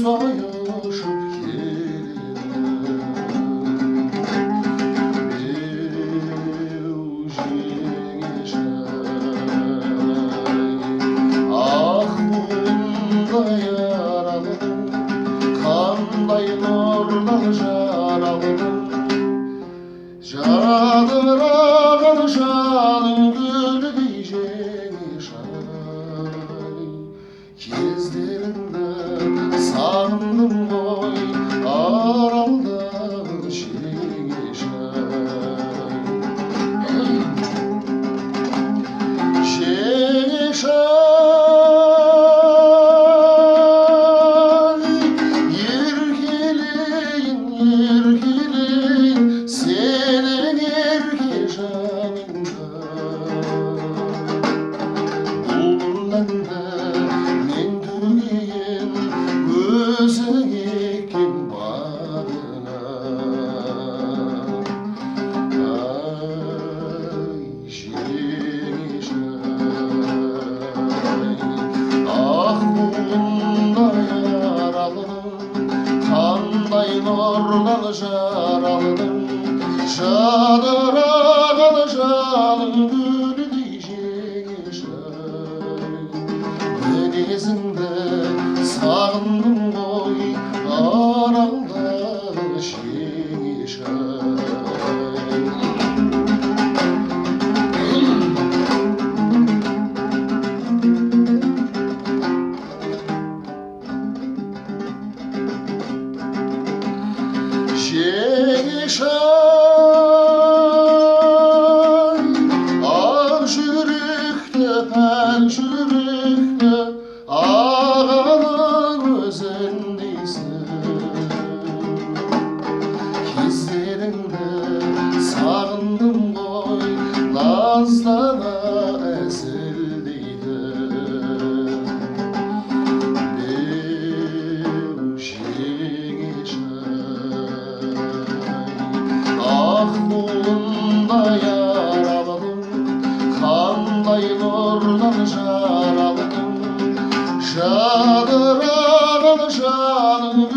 союшуп қандай нұрдан жаралдым жадыраған жаным гүлдей жеңішай кездеріңді сағындым ғой аралдан сенің ерке жаныңда бұл әнді мен төгейін өзің еккен бағына ай жеңешай ақ құлындай аралым қандай нұрдан жаралдым жадыраған жаным гүлдей жеңішай мінезіңді сағындым ғой аралдағы жеңешай ақ жүректі пәк жүректі ағаның өзіндейсің кездеріңді сағындым ғой наздана әзілдейді ақ құлындай аралым қандай нұрдан жаралдым жадыраған жаным